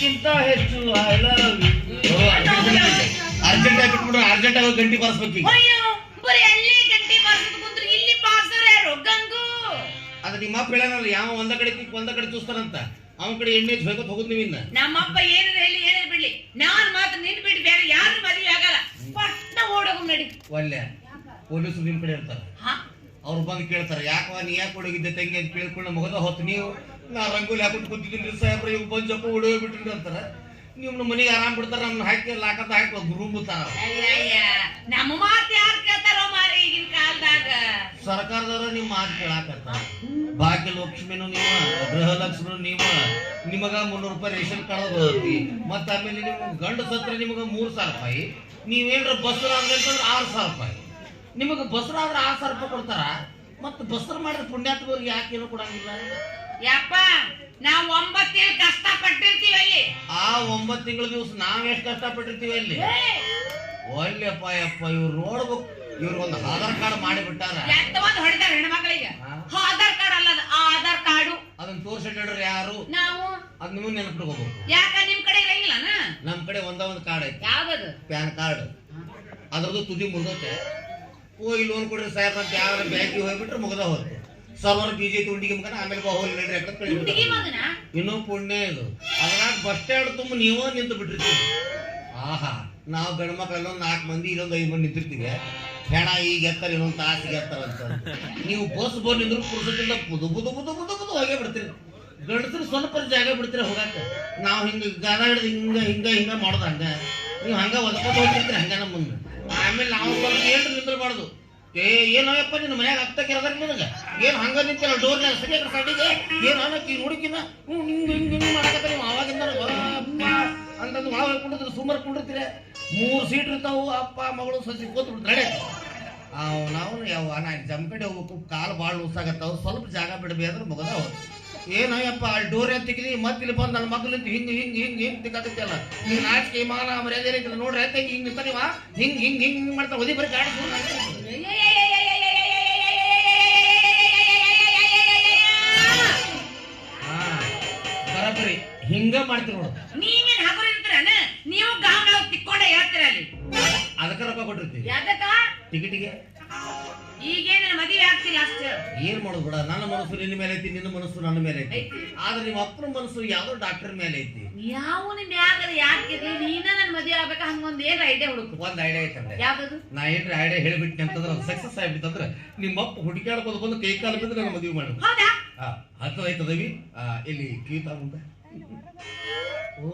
ಎಲ್ಲಕ್ಕಿಂತ ಹೆಚ್ಚು I love you. Urgent ಆಗಿ ಬಿಟ್ಬಿಡ್ರೆ ಅರ್ಜೆಂಟ್ ಆಗಿ ಗಂಟಿ ಬಾರಿಸ್ಬೇಕು. ಬರೀ ಅಲ್ಲಿ ಗಂಟಿ ಬಾರಿಸೋದು ಕುಂತ್ರೆ ಇಲ್ಲಿ ಬಾರಿಸೋರು ಯಾರು? ಗಂಗು. ಅದು ನಿಮ್ಮ ಅಪ್ಪ ಹೇಳಲ್ಲ, ಯಾವ ಒಂದ ಕಡೆ ಚೂಸ್ತಾರಂತ ಅವನ ಕಡೆ ಎಣ್ಣೆ ಬೇಕಂತ ಹೋಗುದು ನೀವು. ಇನ್ನ ನಮ್ಮಪ್ಪ ಏನಾರ ಹೇಳಿ ಏನಾರ ಬಿಡ್ಲಿ, ನಾನ್ ಮಾತ್ರ ನಿನ್ ಬಿಟ್ಟು ಬೇರೆ ಯಾರು ಮದುವೆ ಆಗಲ್ಲ. ಪಟ್ನ ಓಡೋಗ ನಡಿ. ಒಳ್ಳೆ ಪೊಲೀಸರು ನಿಮ್ ಕಡೆ ಇರ್ತಾರ, ಅವ್ರು ಬಂದು ಕೇಳ್ತಾರ ಯಾಕವ ನೀ ಯಾಕೆ ಹೊಡಗಿದ್ದೆ ತಂಗಿ ಅಂತ ಕೇಳ್ಕೊಂಡು ಮಗದ ಹೊತ್ತು ನೀವು ನಾ ರಂಗೋಲಿ ಹಾಕೊಂಡು ಕೂತಿದ್ದೀನಿ ಸಾಹೇಬ್ರ ಇವ್ ಬಂಜಪ್ಪ ಹೊಡೋಗಿ ಬಿಟ್ರಿ ಅಂತಾರ. ನಿಮ್ನ ಮನೆಗೆ ಆರಾಮ್ ಬಿಡ್ತಾರ, ನಮ್ನ ಹಾಕಿ ಲಾಕತ್ತ ಹಾಕಿ ಗುರುಂಬುತ್ತಾರ. ನಮ್ಮ ಮಾತು ಯಾರು ಕೇಳ್ತಾರೋ ಮಾರಿ ಈಗಿನ ಕಾಲದಾಗ? ಸರ್ಕಾರದವ್ರ ನಿಮ್ ಮಾತು ಕೇಳಾಕತ್ತಾರ. ಭಾಗ್ಯ ಲಕ್ಷ್ಮಿನೂ ನೀವ, ಗೃಹಲಕ್ಷ್ಮಿನೂ ನೀವ, ನಿಮಗ 300 ರೂಪಾಯಿ ರೇಷನ್ ಕಾರ್ಡ್ ಬರ್ತೈತಿ. ಮತ್ತ ಆಮೇಲೆ ನೀವು ಗಂಡು ಸತ್ರ ನಿಮಗ 3000 ರೂಪಾಯಿ. ನೀವೇನ್ರ ಬಸ್ರ ಅಂತಂದ್ರೆ 6000 ರೂಪಾಯಿ. ನಿಮಗ ಬಸ್ರ ಆದ್ರೆ 6000 ರೂಪಾಯಿ ಕೊಡ್ತಾರ. ಮತ್ತ ಬಸ್ರ ಮಾಡಿದ್ರೆ ಪುಣ್ಯಾತ್ಮರಿಗೆ ಯಾಕೇನು ಕೊಡಂಗಿಲ್ಲ? ಯಪ್ಪ ನಾವ್ 9 ತಿಂಗಳು ಕಷ್ಟ ಪಟ್ಟಿರ್ತೀವಿ ಅಲ್ಲಿ. ಆ 9 ತಿಂಗಳ ದಿವಸ ನಾವ್ ಎಷ್ಟು ಕಷ್ಟ ಪಟ್ಟಿರ್ತೀವಿ ಅಲ್ಲಿ. ಒಳ್ಳೆಪ್ಪ ಯಪ್ಪ ಇವ್ರು ನೋಡ್ಬೇಕು, ಇವ್ರಿಗೊಂದು ಆಧಾರ್ ಕಾರ್ಡ್ ಮಾಡಿಬಿಟ್ಟಾರ. ಒಂದು ಹೊಡೆದಾರ ಹೆಣ್ಮಕ್ಳಿಗೆ. ಆಧಾರ್ ಕಾರ್ಡ್ ಅಲ್ಲ, ಆಧಾರ್ ಕಾರ್ಡು. ಅದನ್ನ ತೋರ್ಸಿಟ್ರಿ ಯಾರು? ನಾವು. ಅದ್ ನಿಮ್ಗೆ ನೆನಪಿಟ್ಕೋಬೇಕು. ಯಾಕ ನಿಮ್ ಕಡೆ ಇರಂಗಿಲ್ಲ? ನಮ್ ಕಡೆ ಒಂದ್ ಕಾರ್ಡ್ ಐತಿ. ಯಾವ್ದದು? PAN card. ಅದ್ರದ್ದು ತುದಿ ಮುರಿದೋತೆ. ಹೋಗಿ ಲೋನ್ ಕೊಡ್ರಿ ಸಾಹೇಬ್ರ ಅಂತ ಯಾವ ಬ್ಯಾಂಕಿಗೆ ಹೋಗ್ಬಿಟ್ರೆ ಮುಗದ ಹೋಗ್ತು. ಸರ್ವರ್ ಬಿಜೆಪಿ ಉಂಡಿಗೆ ಮಗನ ಆಮೇಲೆ ಹೋಗಿ ಇನ್ನೂ ಪುಣ್ಯ ಇದು. ಅದ್ರಾಗ ಬಸ್ ಸ್ಟ್ಯಾಂಡ್ ತುಂಬ ನೀವೋ ನಿಂತು ಬಿಟ್ಟಿರ್ತೀವಿ. ಆಹಾ, ನಾವು ಗಂಡು ಮಕ್ಕಳೆಲ್ಲ 4 ಮಂದಿ ಇಲ್ಲೊಂದು 5 ಮಂದಿ ನಿಂತಿರ್ತೀವಿ. ಹೆಣ ಈಗ ಎತ್ತರ ಇನ್ನೊಂದು ತಾಸಿಗೆ ಎತ್ತರ ಅಂತ. ನೀವು ಬಸ್ ನಿಂದ್ರು ಪುರುಷದಿಂದ ಬುದು ಬುದು ಬುದು ಬುದು ಬುದು ಹೋಗೇ ಬಿಡ್ತೀರಿ. ಗಂಡಸರು ಸ್ವಲ್ಪ ಜಾಗ ಬಿಡ್ತೀರಿ ಹೋಗಾಕ. ನಾವು ಹಿಂಗ ಗಾನ ಹಿಡಿದು ಹಿಂಗ ಮಾಡೋದು ಹಂಗ. ನೀವು ಹಂಗ ಒದ್ಕೊಂಡು ಹೋಗ್ತಿರ್ತೀರಿ ಹಂಗ ನಮ್ಮ ಮುಂದೆ. ಆಮೇಲೆ ನಾವು ಸ್ವಲ್ಪ ಏನ್ರಿ ನಿಂದ್ರಬಾರ್ದು. ಏನಪ್ಪ ನಿನ್ನ ಮನ್ಯಾಗ ಆಗ್ತಾ ಕೆರದಾಗ ನಿನಗ ಏನು ಹಂಗ ನಿಂತಿಲ್ಲ ಡೋರ್ನಾಗ ಸರಿಯಾಗಿ ಸೈಡಿಗೆ ಏನು ಅನ್ನಕ್ಕೆ ಹುಡುಕಿನ ಹಿಂಗ್ ಮಾಡಕತ್ತ. ನೀವು ಅವಾಗಿಂದ ಅಂತಂದು ಒಳಗೆ ಹೋಗ್ಕೊಂಡಿದ್ರೆ ಸುಮಾರು ಕೊಂಡಿರ್ತೀರ. 3 ಸೀಟ್ ಇರ್ತಾವು. ಅಪ್ಪ ಮಗಳು ಸಸಿ ಕೂತ್ಬಿಟ್ಟು ನಡೆ. ನಾವು ಯಾವ ನಾ ಜಮ್ ಕಡೆ ಹೋಗ್ಬೇಕು, ಕಾಲು ಭಾಳ ಲೂಸಾಗತ್ತಾವ. ಸ್ವಲ್ಪ ಜಾಗ ಬಿಡಬೇಕಾದ್ರೆ ಮುಗದ ಹೋದ್. ಏನಯ್ಯಪ್ಪ ಅಲ್ಲಿ ಡೋರ್ ತೆಗಿದಿ ಮತ್ತೆ ಇಲ್ಲಿ ಬಂದು ನನ್ನ ಮಕ್ಕಳಿಂದ ಹಿಂಗ್ ತಿಕ್ಕಾಕತ್ತಲ್ಲ. ನೀವು ನಾಚಿಕೆ ಮಾನ ಮರ್ಯಾದೆ ಏನಿಲ್ಲ ನೋಡ್ರಿ ಆಯ್ತ ಹಿಂಗ್ ನಿಂತ ನೀವ ಹಿಂಗ್ ಮಾಡ್ತಾ ಓದಿ ಬರೀ ಗಾಡಿ ಬರಬರಿ ಹಿಂಗ ಮಾಡ್ತೀರಿ ನೋಡು. ನೀವೇನ್ ಹಾಕೊಂಡಿರ್ತೀರ? ನೀವು ಗಾಂವ್ ತಿಕ್ಕೊಂಡೆ ಹೇಳ್ತೀರ ಅಲ್ಲಿ. ಅದಕ್ಕೆ ರೊಕ್ಕ ಕೊಟ್ಟಿರ್ತೀವಿ. ಟಿಕೆಟಿಗೆ. ಈಗೇನ ಮದುವೆ ಆಗ್ತಿಲ್ಲ ಅಷ್ಟೇ. ಏನ್ ಮಾಡೋದು ಬಿಡ, ನನ್ನ ಮನಸ್ಸು ನಿನ್ನ ಮೇಲೆ ಐತಿ, ನಿನ್ನ ಮನಸ್ಸು ನನ್ನ ಮೇಲೆ ಐತಿ. ಆದ್ರೆ ನಿಮ್ಮ ಅಪ್ಪನ ಮನಸ್ಸು ಯಾವ್ದೋ ಡಾಕ್ಟರ್ ಮೇಲೆ ಐತಿ. ಯಾವ ನಿಮ್ ಯಾಕಿರ್ಲಿ ನೀನ ನನ್ ಮದುವೆ ಆಗ್ಬೇಕ ಹಂಗೊಂದ್ ಏನ್ ಐಡಿಯಾ ಹುಡುಕು. ಒಂದ್ ಐಡಿಯಾ ಐತಂದ್ರೆ ಯಾವ್ದು? ನಾ ಏನ್ರಿ ಐಡಿಯಾ ಹೇಳ್ಬಿಟ್ನಿ ಅಂತಂದ್ರೆ ಅದು ಸಕ್ಸಸ್ ಆಗ್ಬಿಟ್ಟಂದ್ರೆ ನಿಮ್ಮ ಅಪ್ಪ ಹುಡುಕಾಡ್ಬೋದು ಬಂದು ಕೈ ಕಾಲು ಬಿದ್ದು ನನ್ನ ಮದುವೆ ಮಾಡು. ಹತ್ತದೈತದವಿ ಇಲ್ಲಿ ಕೀತಾ ಮುಂದೆ ಓ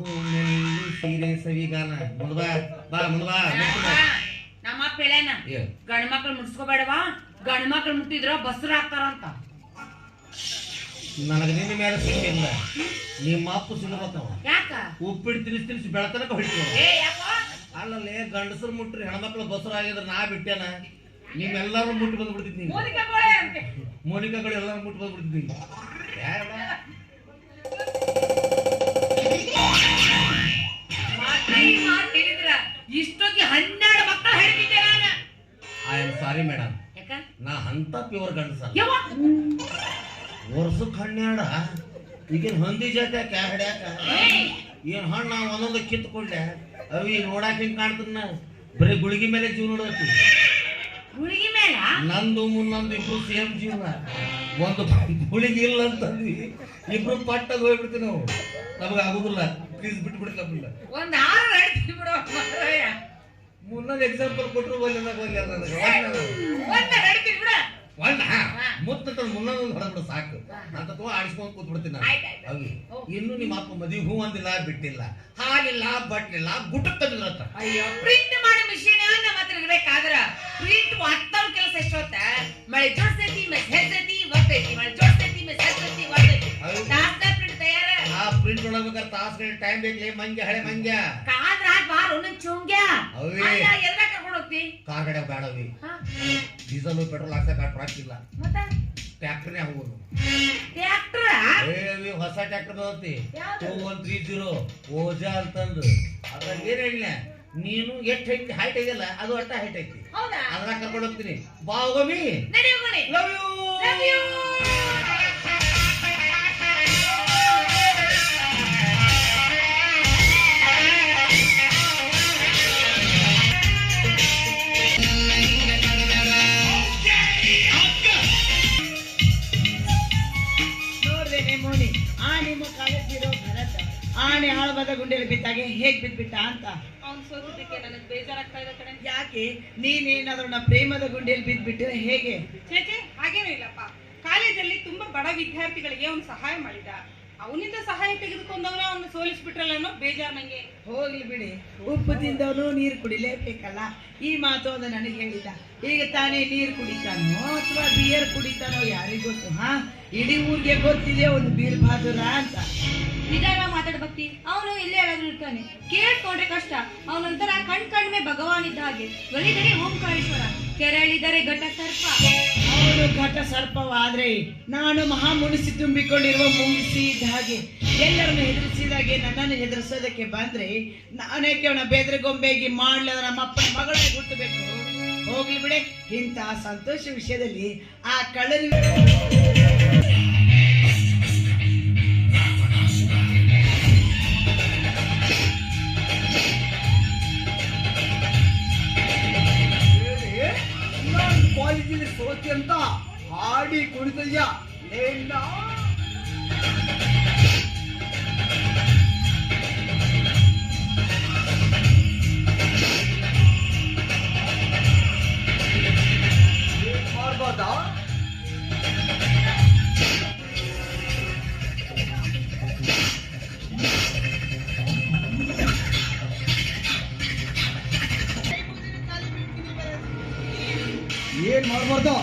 ಸೀರೆ ಸವಿಗಾನ ಮುಂದ ಬಾ ನಮ್ಮ ಅಪ್ಪ ಹೇಳೇನ ಗಂಡ ಮಕ್ಳು ಮುಟ್ಸ್ಕೋಬೇಡವಾ, ಗಂಡ ಮಕ್ಳು ಮುಟ್ಟಿದ್ರ ಬಸ್ರ ಹಾಕ್ತಾರಂತ. ನನಗೆ ನಿನ್ನ ಮೇಲೆ ಸಿಕ್ಕಿಲ್ಲ, ನಿಮ್ಮ ಅಪ್ಪ ಸಿಗಬೇಕವ. ಯಾಕ? ಉಪ್ಪಿಟ್ಟು ತಿನ್ನಿಸಿ ಬೆಳತನಕ ಹೊಡಿತೀವ. ಅಲ್ಲಲ್ಲೇ ಗಂಡಸರು ಮುಟ್ರಿ ಹೆಣ್ಮಕ್ಳು ಬಸ್ರ ಆಗಿದ್ರೆ ನಾ ಬಿಟ್ಟೇನ, ನೀವೆಲ್ಲರೂ ಮುಟ್ಟಿ ಬಂದ್ಬಿಡ್ತಿದ್ನಿ. ಮೋನಿಕಾಗಳು ಎಲ್ಲರೂ ಮುಟ್ಟಿ ಬಂದ್ಬಿಡ್ತಿದ್ನಿ. ಇಷ್ಟೊತ್ತಿಗೆ 12 ಮಕ್ಕಳು ಹೇಳ್ತಿದ್ದೆ ನಾನು. ಐ ಆಮ್ ಸಾರಿ ಮೇಡಮ್, ನಾ ಅಂತ ಪ್ಯೂರ್ ಗಂಡಸ. ವರ್ಷಕ್ಕೆ 12 ಈಗೇನು ಹೊಂದಿ ಜಾತಿ ಹಡ್ಯಾಕ ಏನ್ ಹಣ್ಣು ಒಂದೊಂದು ಕಿತ್ಕೊಂಡೆ ಅವಿ ನೋಡಾಕ ಹಿಂಗ್ ಕಾಣ್ತನ. ಬರೀ ಗುಳಿಗೆ ಮೇಲೆ ಜೀವ ನೋಡತ್ತಿ. ಗುಳಿಗೆ ಮೇಲ ನಂದು ಮುನ್ನೊಂದು ಇಬ್ರು ಸೇಮ್ ಜೀವನ. ಒಂದು ಗುಳಿಗೆ ಇಲ್ಲ ಅಂತಂದ್ವಿ, ಇಬ್ರು ಪಟ್ಟಾಗ ಹೋಗ್ಬಿಡ್ತೀವಿ ನಾವು. ನಮಗೆ ಆಗುದಿಲ್ಲ, ಪ್ಲೀಸ್ ಬಿಟ್ಬಿಡ್ತಿಲ್ಲ. ಒಂದ್ 6 ಹೇಳ್ತೀವಿ ಬಿಡು. ಮುನ್ನೊಂದು ಎಕ್ಸಾಂಪಲ್ ಕೊಟ್ಟರು ಮುತ್ತ ಮುನ್ನೊಂದು ಹೊಡೆದ್ಬಿಡ ಸಾಕು ಅಂತ ಆಡಿಸ್ಕೊಂಡು ಕೂತ್ಬಿಡ್ತೀನಿ ನಾನು. ಇನ್ನು ನಿಮ್ಮ ಅಪ್ಪ ಮದುವೆ ಹೂ ಅಂದಿಲ್ಲ, ಬಿಟ್ಟಿಲ್ಲ, ಹಾಲಿಲ್ಲ, ಬಟ್ಲಿಲ್ಲ, ಗುಟ್ಟಕ್ ತಂದಿರತ್ತ. ಅಯ್ಯೋ, ಪ್ರಿಂಟ್ ಮಾಡಿ ಮಿಷಿನ್ ನಮ್ಮ ಹತ್ರ ಇರ್ಬೇಕಾದ್ರ ಪ್ರಿಂಟ್ ಹತ್ತವ್ ಕೆಲಸ ಎಷ್ಟೊತ್ತ. ಮಳೆ ಜೋಡ್ಸೈತಿ ಮೆಸೇಜ್ ಐತಿ ಬರ್ತೈತಿ, ಮಳೆ ಜೋಡ್ಸೈತಿ ಮೆಸೇಜ್ ಐತಿ ಬರ್ತೈತಿ. ಪ್ರಿಂಟ್ ತಯಾರ. ಆ ಪ್ರಿಂಟ್ ನೋಡಬೇಕಾದ್ರೆ ತಾಸ್ಗಳ ಟೈಮ್ ಬೇಕಲೇ ಮಂಗ್ಯ, ಹಳೆ ಮಂಗ್ಯ. ಕಾದ್ರ ಬಾರ್ ಒಂದೊಂದು ಚೋಂಗ್ಯ ಎಲ್ಲ ಕರ್ಕೊಂಡು ಹೋಗ್ತಿ. ಕಾರ್ ಕಡೆ ಬೇಡವಿ, ಡೀಸೆಲ್ ಪೆಟ್ರೋಲ್ ಹಾಕ್ಸಕ್ ಹಾಕಿಲ್ಲ. ಮತ್ತೆ ಟ್ರ್ಯಾಕ್ಟರ್ನೇ ಹೋಗೋದು. ಟ್ರ್ಯಾಕ್ಟರ್ ಹೊಸ ಟ್ರ್ಯಾಕ್ಟರ್ ಬರುತ್ತೆ 2130 ಓಜಾ ಅಂತಂದು. ಅದ್ರಾಗ ಏನ್ ಹೇಳಿಲ್ಲ, ನೀನು ಎಷ್ಟು ಹೈಟ್ ಇದೆಯಲ್ಲ ಅದು ಅಟ್ಟ ಹೈಟ್ ಐತಿ. ಅದ್ರಾಗ ಕರ್ಕೊಂಡು ಹೋಗ್ತೀನಿ. ಬಾ ಹೋಗಮಿ. Love you. ತಾನೇ ಆಳವಾದ ಗುಂಡೆಯಲ್ಲಿ ಬಿದ್ದಾಗೆ ಹೇಗ್ ಬಿದ್ಬಿಟ್ಟ ಅಂತ. ಅವ್ನು ಸೋತಿದ್ದಕ್ಕೆ ನನಗೆ ಬೇಜಾರಾಗ್ತಾ ಇದೆ ಕಣೆ. ಯಾಕೆ ನೀನೇನಾದ್ರೂ ಪ್ರೇಮದ ಗುಂಡೆಯಲ್ಲಿ ಬಿದ್ಬಿಟ್ರೆ ಹೇಗೆ? ಚೇಚೆ ಹಾಗೇನೂ ಇಲ್ಲಪ್ಪ. ಕಾಲೇಜಲ್ಲಿ ತುಂಬಾ ಬಡ ವಿದ್ಯಾರ್ಥಿಗಳಿಗೆ ಅವ್ನು ಸಹಾಯ ಮಾಡಿದ. ಅವನಿಂದ ಸಹಾಯ ತೆಗೆದುಕೊಂಡವನ ಅವನು ಸೋಲಿಸ್ಬಿಟ್ರಲ್ಲ ಅನ್ನೋ ಬೇಜಾರು ನಂಗೆ. ಹೋಗ್ಲಿ ಬಿಡಿ, ಉಪ್ಪು ತಿಂದವನು ನೀರು ಕುಡಿಲೇಬೇಕಲ್ಲ. ಈ ಮಾತು ಅದು ನನಗೆ ಹೇಳಿದ. ಈಗ ತಾನೇ ನೀರು ಕುಡಿತಾನೋ ಅಥವಾ ಬಿಯರ್ ಕುಡಿತಾನೋ ಯಾರಿಗ್ ಗೊತ್ತು? ಇಡೀ ಊರಿಗೆ ಗೊತ್ತಿದೆ ಅವನು ಬೀರ್ ಬಹಾದೂರ ಅಂತ. ನಿಧಾನ ಮಾತಾಡ ಭಕ್ತಿ. ಅವನು ಎಲ್ಲೇ ಯಾರಾದ್ರೂ ಇರ್ತಾನೆ, ಕೇಳ್ಕೊಂಡ್ರೆ ಕಷ್ಟ. ಅವನೊಂಥರ ಕಣ್ಮೆ ಭಗವಾನ್ ಇದ್ದ ಹಾಗೆ. ಒಲಿದರೆ ಓಂಕಾರೇಶ್ವರ, ಕೆರಳಿದರೆ ಘಟ ಸರ್ಪ. ಅವನು ಘಟ ಸರ್ಪವಾದ್ರೆ ನಾನು ಮಹಾ ಮುನಿಸಿ ತುಂಬಿಕೊಂಡಿರುವ ಮುಂಗಿಸಿ ಇದ್ದ ಹಾಗೆ. ಎಲ್ಲರನ್ನು ಹೆದರಿಸಿದಾಗೆ ನನ್ನನ್ನು ಹೆದರಿಸೋದಕ್ಕೆ ಬಂದ್ರೆ ನಾನೇಕೆ ಅವನ ಬೆದರಗೊಂಬೆಗೆ ಮಾಡ್ಲದ ನಮ್ಮ ಅಪ್ಪನ ಮಗಳೇ ಹುಟ್ಟಬೇಕು. ಹೋಗ್ಲಿ ಬಿಡೆ, ಇಂಥ ಸಂತೋಷ ವಿಷಯದಲ್ಲಿ ಆ ಕಳ್ಳನ ಕಾಲೇಜಿನ ಸೋತಿ ಅಂತ ಹಾಡಿ ಕುಣಿತಯ್ಯ. ಮಾಡ್ಬೋದಾ? ಏನ್ ಮಾಡ್ಬಾರ್ದು?